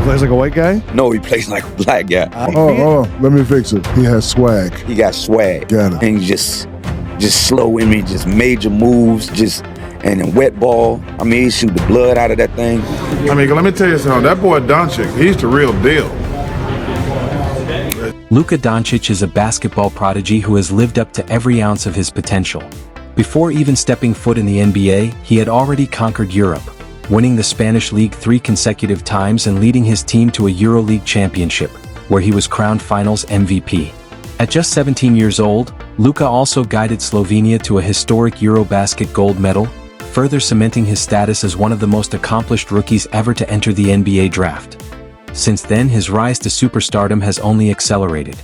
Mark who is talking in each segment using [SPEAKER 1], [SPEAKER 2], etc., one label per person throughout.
[SPEAKER 1] Plays like a white guy?
[SPEAKER 2] No, he plays like a black guy.
[SPEAKER 3] Let me fix it. He has swag.
[SPEAKER 2] He got swag.
[SPEAKER 3] Got it.
[SPEAKER 2] And he just slow in me, just major moves, and then wet ball. I mean, he shoot the blood out of that thing.
[SPEAKER 4] I mean, let me tell you something. That boy Doncic, he's the real deal.
[SPEAKER 5] Luka Doncic is a basketball prodigy who has lived up to every ounce of his potential. Before even stepping foot in the NBA, he had already conquered Europe, winning the Spanish League 3 consecutive times and leading his team to a EuroLeague championship, where he was crowned Finals MVP. At just 17 years old, Luka also guided Slovenia to a historic Eurobasket gold medal, further cementing his status as one of the most accomplished rookies ever to enter the NBA draft. Since then, his rise to superstardom has only accelerated.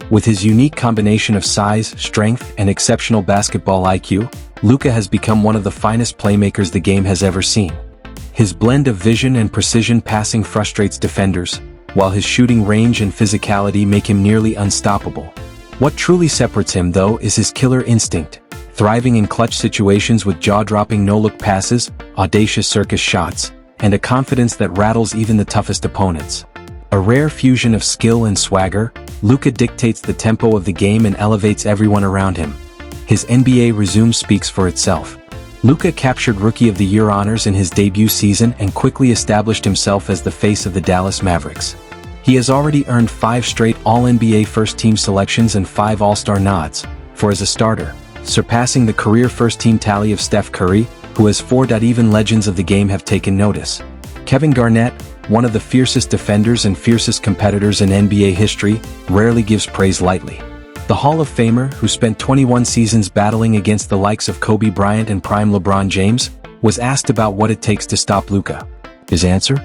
[SPEAKER 5] With his unique combination of size, strength, and exceptional basketball IQ, Luka has become one of the finest playmakers the game has ever seen. His blend of vision and precision passing frustrates defenders, while his shooting range and physicality make him nearly unstoppable. What truly separates him, though, is his killer instinct, thriving in clutch situations with jaw-dropping no-look passes, audacious circus shots, and a confidence that rattles even the toughest opponents. A rare fusion of skill and swagger, Luka dictates the tempo of the game and elevates everyone around him. His NBA resume speaks for itself. Luka captured Rookie of the Year honors in his debut season and quickly established himself as the face of the Dallas Mavericks. He has already earned 5 straight All-NBA first-team selections and 5 All-Star nods, for as a starter, surpassing the career first-team tally of Steph Curry, who has 4. Even legends of the game have taken notice. Kevin Garnett, one of the fiercest defenders and fiercest competitors in NBA history, rarely gives praise lightly. The Hall of Famer, who spent 21 seasons battling against the likes of Kobe Bryant and prime LeBron James, was asked about what it takes to stop Luka. His answer?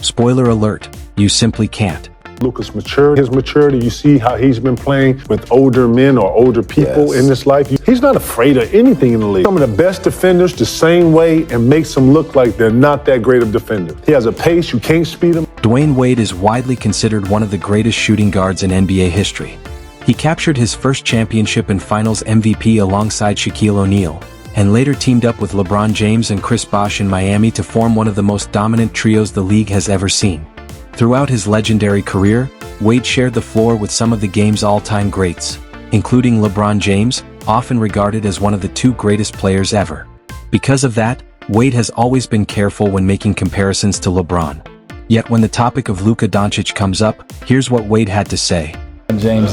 [SPEAKER 5] Spoiler alert, you simply can't.
[SPEAKER 3] Luka's mature. His maturity, you see how he's been playing with older men or older people in this life. He's not afraid of anything in the league. Some of the best defenders the same way and makes them look like they're not that great of defenders. He has a pace, you can't speed him.
[SPEAKER 5] Dwayne Wade is widely considered one of the greatest shooting guards in NBA history. He captured his first championship and Finals MVP alongside Shaquille O'Neal, and later teamed up with LeBron James and Chris Bosh in Miami to form one of the most dominant trios the league has ever seen. Throughout his legendary career, Wade shared the floor with some of the game's all-time greats, including LeBron James, often regarded as one of the 2 greatest players ever. Because of that, Wade has always been careful when making comparisons to LeBron. Yet when the topic of Luka Doncic comes up, here's what Wade had to say.
[SPEAKER 6] James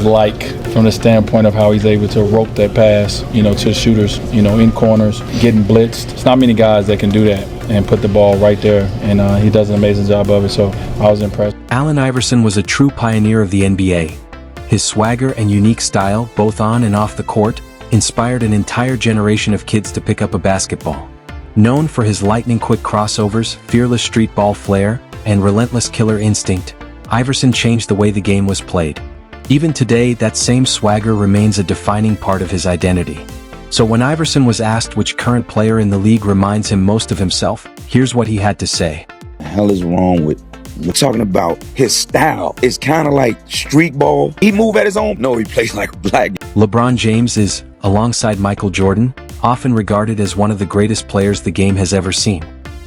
[SPEAKER 6] from the standpoint of how he's able to rope that pass, to shooters, in corners, getting blitzed. It's not many guys that can do that and put the ball right there, and he does an amazing job of it, so I was impressed.
[SPEAKER 5] Allen Iverson was a true pioneer of the NBA. His swagger and unique style, both on and off the court, inspired an entire generation of kids to pick up a basketball. Known for his lightning-quick crossovers, fearless street ball flair, and relentless killer instinct, Iverson changed the way the game was played. Even today, that same swagger remains a defining part of his identity. So when Iverson was asked which current player in the league reminds him most of himself, here's what he had to say.
[SPEAKER 2] What the hell is wrong with we're talking about his style? It's kind of like street ball. He move at his own. No, he plays like a black guy.
[SPEAKER 5] LeBron James is, alongside Michael Jordan, often regarded as one of the greatest players the game has ever seen.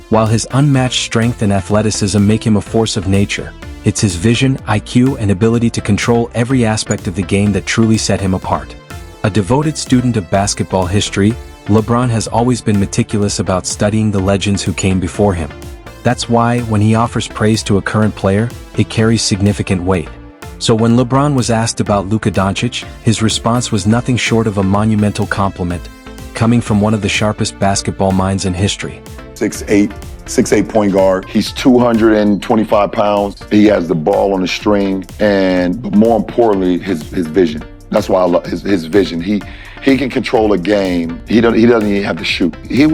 [SPEAKER 5] While his unmatched strength and athleticism make him a force of nature, it's his vision, IQ, and ability to control every aspect of the game that truly set him apart. A devoted student of basketball history, LeBron has always been meticulous about studying the legends who came before him. That's why, when he offers praise to a current player, it carries significant weight. So when LeBron was asked about Luka Doncic, his response was nothing short of a monumental compliment, coming from one of the sharpest basketball minds in history.
[SPEAKER 7] 6'8" point guard. He's 225 pounds. He has the ball on the string, and more importantly, his vision. That's why I love his vision. He can control a game. He doesn't even have to shoot. He'll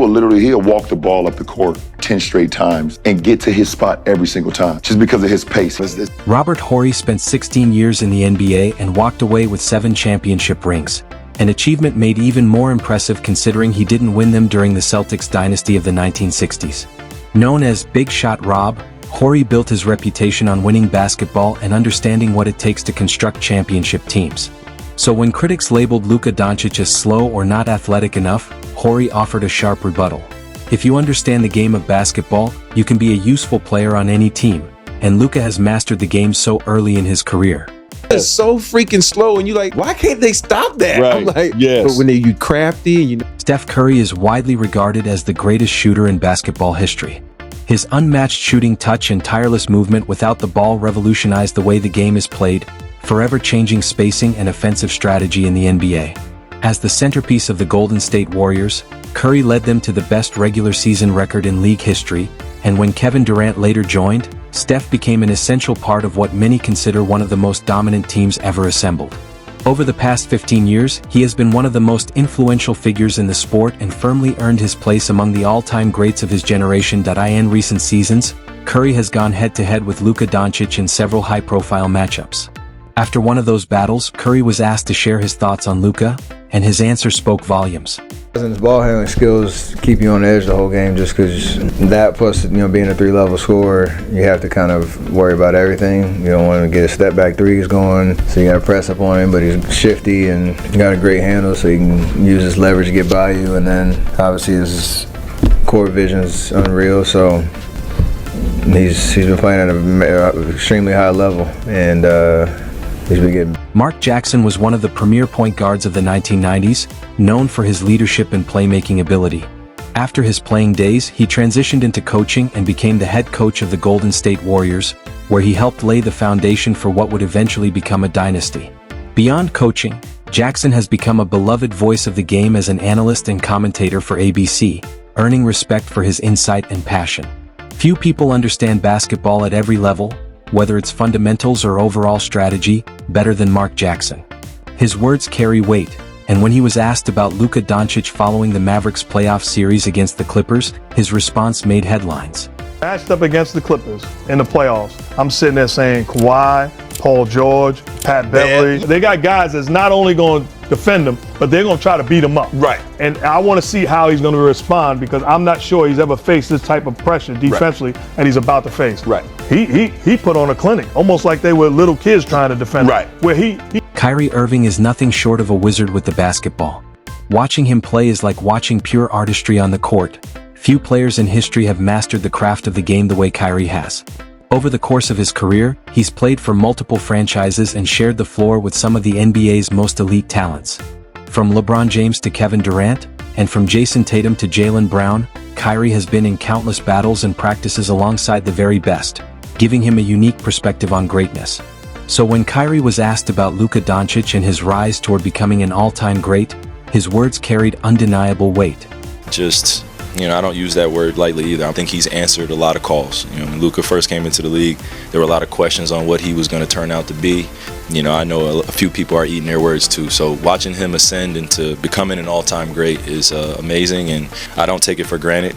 [SPEAKER 7] walk the ball up the court 10 straight times and get to his spot every single time, just because of his pace.
[SPEAKER 5] Robert Horry spent 16 years in the NBA and walked away with 7 championship rings, an achievement made even more impressive considering he didn't win them during the Celtics dynasty of the 1960s. Known as Big Shot Rob, Horry built his reputation on winning basketball and understanding what it takes to construct championship teams. So when critics labeled Luka Doncic as slow or not athletic enough, Horry offered a sharp rebuttal. If you understand the game of basketball, you can be a useful player on any team, and Luka has mastered the game so early in his career.
[SPEAKER 1] It's so freaking slow, and you're like, why can't they stop that?
[SPEAKER 6] Right.
[SPEAKER 1] I'm like,
[SPEAKER 6] Yes.
[SPEAKER 1] but when you crafty, and
[SPEAKER 5] Steph Curry is widely regarded as the greatest shooter in basketball history. His unmatched shooting touch and tireless movement without the ball revolutionized the way the game is played, forever changing spacing and offensive strategy in the NBA. As the centerpiece of the Golden State Warriors, Curry led them to the best regular season record in league history, and when Kevin Durant later joined, Steph became an essential part of what many consider one of the most dominant teams ever assembled. Over the past 15 years, he has been one of the most influential figures in the sport and firmly earned his place among the all-time greats of his generation. In recent seasons, Curry has gone head-to-head with Luka Doncic in several high-profile matchups. After one of those battles, Curry was asked to share his thoughts on Luka, and his answer spoke volumes.
[SPEAKER 8] His ball handling skills keep you on the edge the whole game, just because that plus being a three-level scorer, you have to kind of worry about everything. You don't want to get a step back threes going, so you got to press up on him. But he's shifty and got a great handle, so he can use his leverage to get by you. And then obviously his court vision is unreal, so he's been playing at an extremely high level, and he's been getting.
[SPEAKER 5] Mark Jackson was one of the premier point guards of the 1990s, known for his leadership and playmaking ability. After his playing days, he transitioned into coaching and became the head coach of the Golden State Warriors, where he helped lay the foundation for what would eventually become a dynasty. Beyond coaching, Jackson has become a beloved voice of the game as an analyst and commentator for ABC, earning respect for his insight and passion. Few people understand basketball at every level, whether it's fundamentals or overall strategy, better than Mark Jackson. His words carry weight, and when he was asked about Luka Doncic following the Mavericks playoff series against the Clippers, his response made headlines.
[SPEAKER 9] Matched up against the Clippers in the playoffs, I'm sitting there saying Kawhi, Paul George, Pat Beverly. They got guys that's not only going to defend him, but they're going to try to beat him up.
[SPEAKER 1] Right.
[SPEAKER 9] And I want to see how he's going to respond, because I'm not sure he's ever faced this type of pressure defensively that he's about to face.
[SPEAKER 1] Right.
[SPEAKER 9] He put on a clinic, almost like they were little kids trying to defend him.
[SPEAKER 1] Right.
[SPEAKER 9] Where he
[SPEAKER 5] Kyrie Irving is nothing short of a wizard with the basketball. Watching him play is like watching pure artistry on the court. Few players in history have mastered the craft of the game the way Kyrie has. Over the course of his career, he's played for multiple franchises and shared the floor with some of the NBA's most elite talents. From LeBron James to Kevin Durant, and from Jason Tatum to Jaylen Brown, Kyrie has been in countless battles and practices alongside the very best, giving him a unique perspective on greatness. So when Kyrie was asked about Luka Doncic and his rise toward becoming an all-time great, his words carried undeniable weight.
[SPEAKER 10] I don't use that word lightly either. I think he's answered a lot of calls. When Luka first came into the league, there were a lot of questions on what he was going to turn out to be. I know a few people are eating their words too. So watching him ascend into becoming an all-time great is amazing, and I don't take it for granted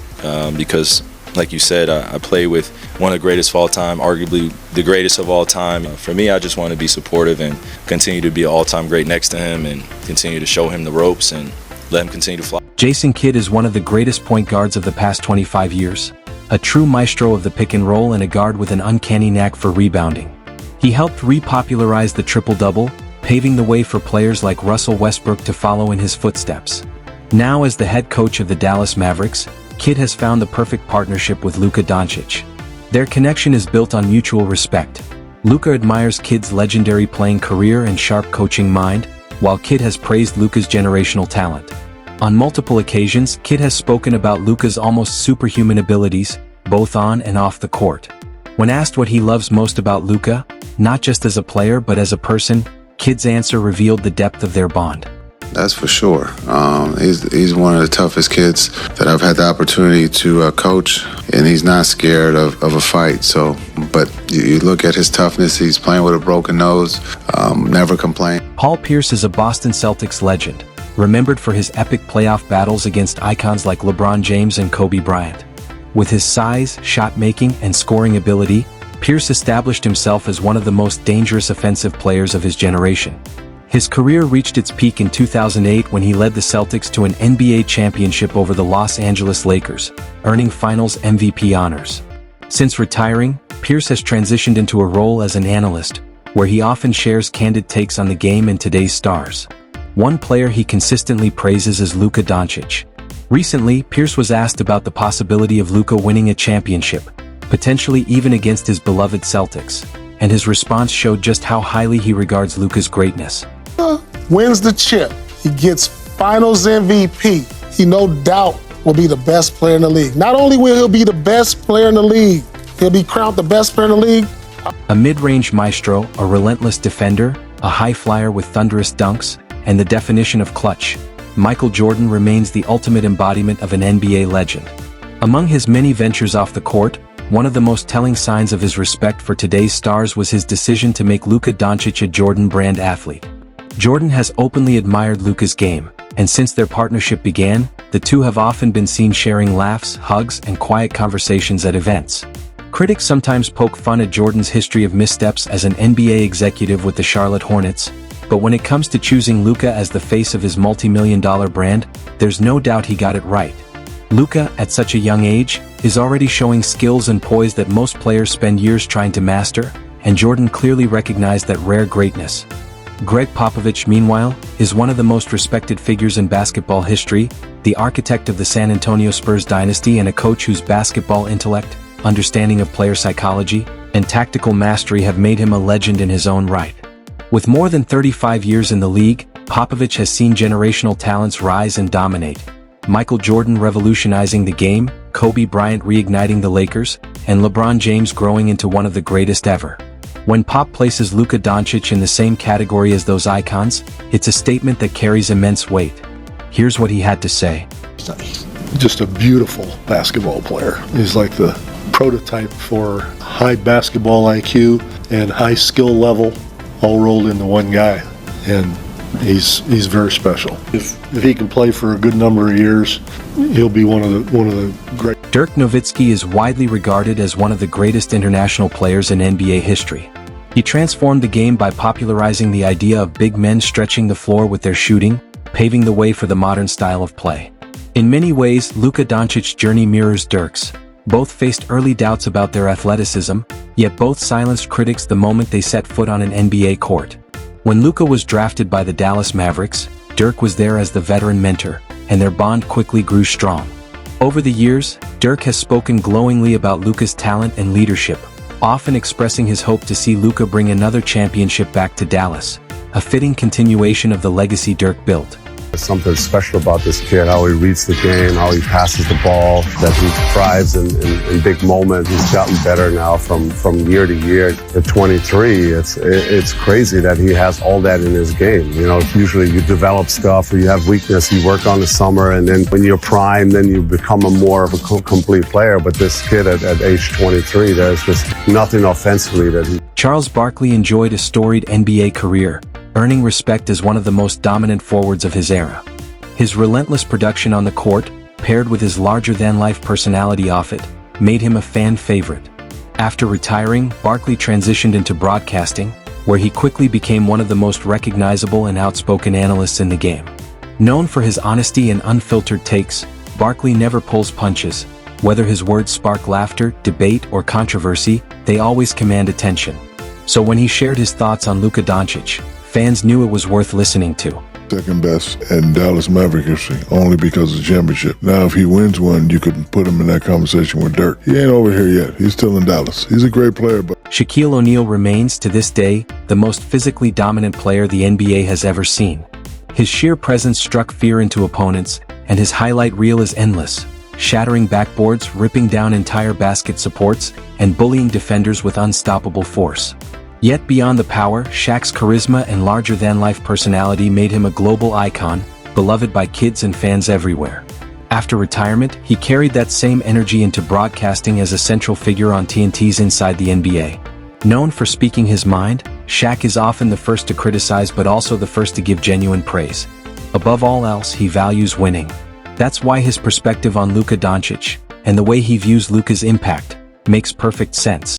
[SPEAKER 10] because, like you said, I play with one of the greatest of all time, arguably the greatest of all time. For me, I just want to be supportive and continue to be an all-time great next to him and continue to show him the ropes and let him continue to fly.
[SPEAKER 5] Jason Kidd is one of the greatest point guards of the past 25 years, a true maestro of the pick and roll and a guard with an uncanny knack for rebounding. He helped repopularize the triple-double, paving the way for players like Russell Westbrook to follow in his footsteps. Now as the head coach of the Dallas Mavericks, Kidd has found the perfect partnership with Luka Doncic. Their connection is built on mutual respect. Luka admires Kidd's legendary playing career and sharp coaching mind, while Kidd has praised Luka's generational talent. On multiple occasions, Kidd has spoken about Luka's almost superhuman abilities, both on and off the court. When asked what he loves most about Luka, not just as a player but as a person, Kidd's answer revealed the depth of their bond.
[SPEAKER 11] That's for sure. He's one of the toughest kids that I've had the opportunity to coach, and he's not scared of a fight. But you look at his toughness, he's playing with a broken nose, never complain.
[SPEAKER 5] Paul Pierce is a Boston Celtics legend, remembered for his epic playoff battles against icons like LeBron James and Kobe Bryant. With his size, shot-making, and scoring ability, Pierce established himself as one of the most dangerous offensive players of his generation. His career reached its peak in 2008 when he led the Celtics to an NBA championship over the Los Angeles Lakers, earning Finals MVP honors. Since retiring, Pierce has transitioned into a role as an analyst, where he often shares candid takes on the game and today's stars. One player he consistently praises is Luka Doncic. Recently, Pierce was asked about the possibility of Luka winning a championship, potentially even against his beloved Celtics, and his response showed just how highly he regards Luka's greatness.
[SPEAKER 12] Wins the chip. He gets Finals MVP. He no doubt will be the best player in the league. Not only will he be the best player in the league, he'll be crowned the best player in the league.
[SPEAKER 5] A mid-range maestro, a relentless defender, a high flyer with thunderous dunks, and the definition of clutch, Michael Jordan remains the ultimate embodiment of an NBA legend. Among his many ventures off the court, one of the most telling signs of his respect for today's stars was his decision to make Luka Doncic a Jordan brand athlete. Jordan has openly admired Luka's game, and since their partnership began, the two have often been seen sharing laughs, hugs, and quiet conversations at events. Critics sometimes poke fun at Jordan's history of missteps as an NBA executive with the Charlotte Hornets, but when it comes to choosing Luka as the face of his multi-million-dollar brand, there's no doubt he got it right. Luka, at such a young age, is already showing skills and poise that most players spend years trying to master, and Jordan clearly recognized that rare greatness. Greg Popovich, meanwhile, is one of the most respected figures in basketball history, the architect of the San Antonio Spurs dynasty and a coach whose basketball intellect, understanding of player psychology, and tactical mastery have made him a legend in his own right. With more than 35 years in the league, Popovich has seen generational talents rise and dominate. Michael Jordan revolutionizing the game, Kobe Bryant reigniting the Lakers, and LeBron James growing into one of the greatest ever. When Pop places Luka Doncic in the same category as those icons, it's a statement that carries immense weight. Here's what he had to say.
[SPEAKER 13] Just a beautiful basketball player. He's like the prototype for high basketball IQ and high skill level all rolled into one guy. And he's very special. If he can play for a good number of years, he'll be one of the great.
[SPEAKER 5] Dirk Nowitzki is widely regarded as one of the greatest international players in NBA history. He transformed the game by popularizing the idea of big men stretching the floor with their shooting, paving the way for the modern style of play. In many ways, Luka Doncic's journey mirrors Dirk's. Both faced early doubts about their athleticism, yet both silenced critics the moment they set foot on an NBA court. When Luka was drafted by the Dallas Mavericks, Dirk was there as the veteran mentor, and their bond quickly grew strong. Over the years, Dirk has spoken glowingly about Luka's talent and leadership, often expressing his hope to see Luka bring another championship back to Dallas, a fitting continuation of the legacy Dirk built.
[SPEAKER 14] There's something special about this kid, how he reads the game, how he passes the ball, that he thrives in big moments. He's gotten better now from year to year. At 23, it's crazy that he has all that in his game. You know, usually you develop stuff or you have weakness, you work on the summer, and then when you're prime, then you become more of a complete player. But this kid at age 23, there's just nothing offensively that he...
[SPEAKER 5] Charles Barkley enjoyed a storied NBA career, earning respect as one of the most dominant forwards of his era. His relentless production on the court, paired with his larger-than-life personality off it, made him a fan favorite. After retiring, Barkley transitioned into broadcasting, where he quickly became one of the most recognizable and outspoken analysts in the game. Known for his honesty and unfiltered takes, Barkley never pulls punches. Whether his words spark laughter, debate, or controversy, they always command attention. So when he shared his thoughts on Luka Doncic, fans knew it was worth listening to.
[SPEAKER 4] Second best in Dallas Maverick history, only because of the championship. Now, if he wins one, you could put him in that conversation with Dirk. He ain't over here yet. He's still in Dallas. He's a great player, but...
[SPEAKER 5] Shaquille O'Neal remains, to this day, the most physically dominant player the NBA has ever seen. His sheer presence struck fear into opponents, and his highlight reel is endless, shattering backboards, ripping down entire basket supports, and bullying defenders with unstoppable force. Yet beyond the power, Shaq's charisma and larger-than-life personality made him a global icon, beloved by kids and fans everywhere. After retirement, he carried that same energy into broadcasting as a central figure on TNT's Inside the NBA. Known for speaking his mind, Shaq is often the first to criticize but also the first to give genuine praise. Above all else, he values winning. That's why his perspective on Luka Doncic, and the way he views Luka's impact, makes perfect sense.